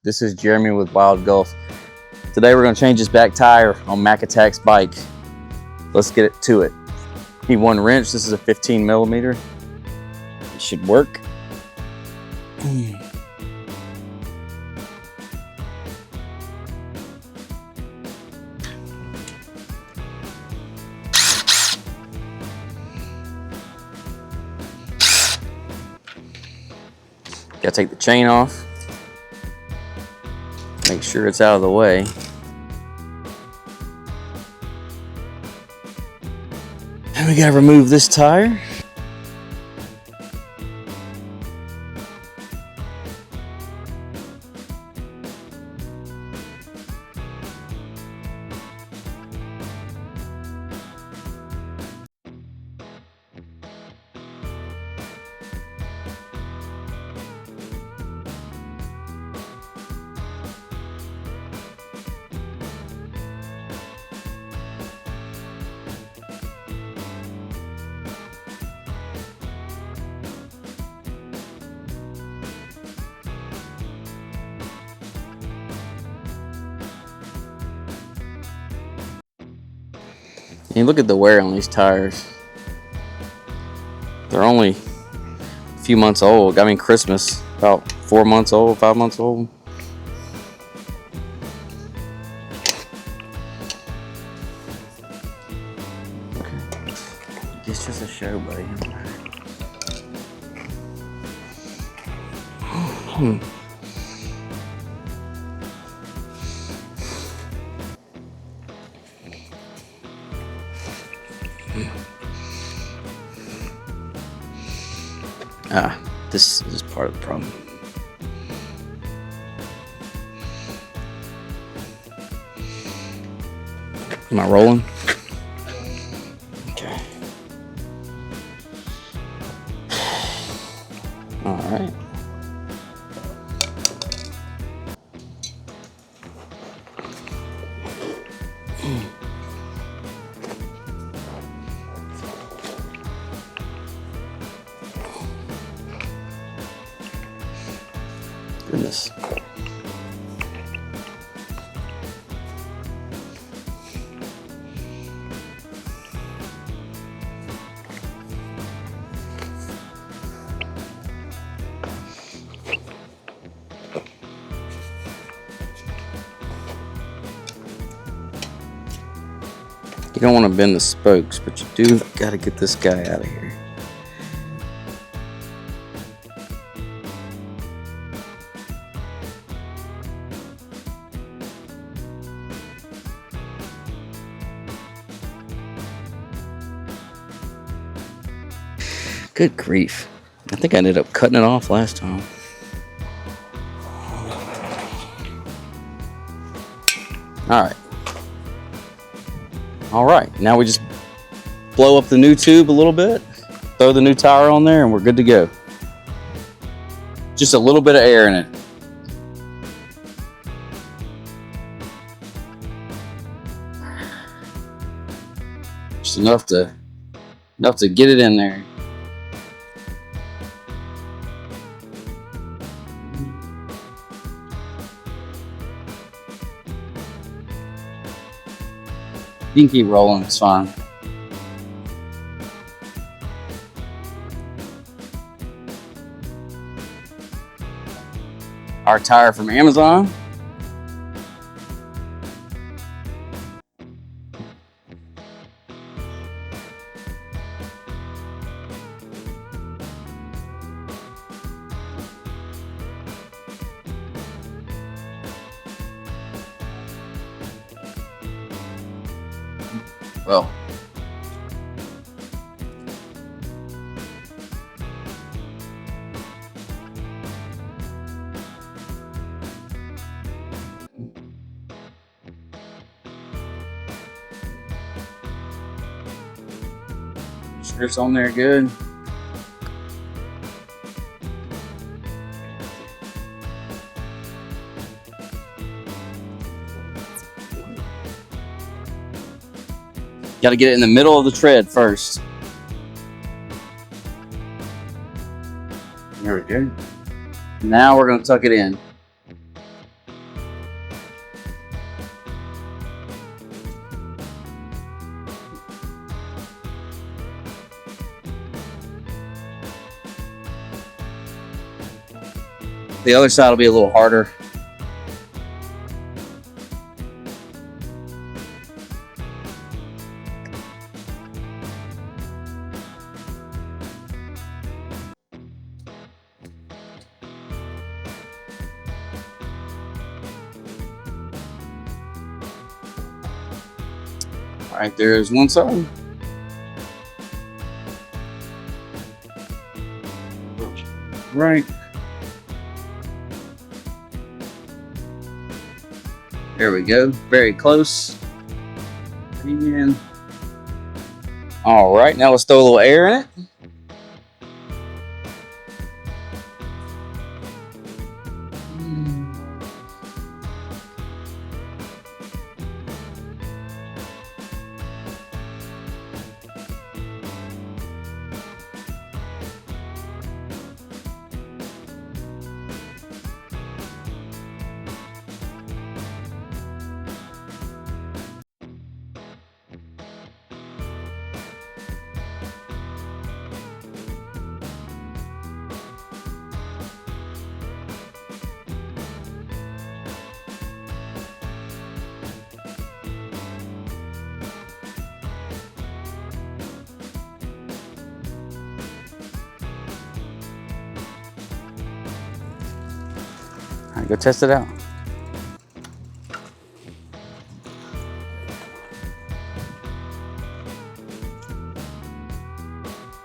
This is Jeremy with Wild Gulf. Today we're going to change this back tire on Mack Attack's bike. Let's get it to it. Need one wrench. This is a 15 millimeter. It should work. Gotta take the chain off. Make sure it's out of the way. And we gotta remove this tire. And look at the wear on these tires. They're only a few months old. I mean, Christmas, about 4 months old, 5 months old. Okay. It's just a show, buddy. This is part of the problem. Am I rolling? Okay. All right. Goodness. You don't want to bend the spokes, but you do got to get this guy out of here. Good grief. I think I ended up cutting it off last time. All right, now we just blow up the new tube a little bit, throw the new tire on there, and we're good to go. Just a little bit of air in it. Just enough to get it in there. You can keep rolling, it's fine. Our tire from Amazon. Well, strips on there good. Got to get it in the middle of the tread first. There we go. Now we're going to tuck it in. The other side will be a little harder. All right, there's one side. Right. There we go. Very close. And all right, now let's throw a little air in it. All right, go test it out.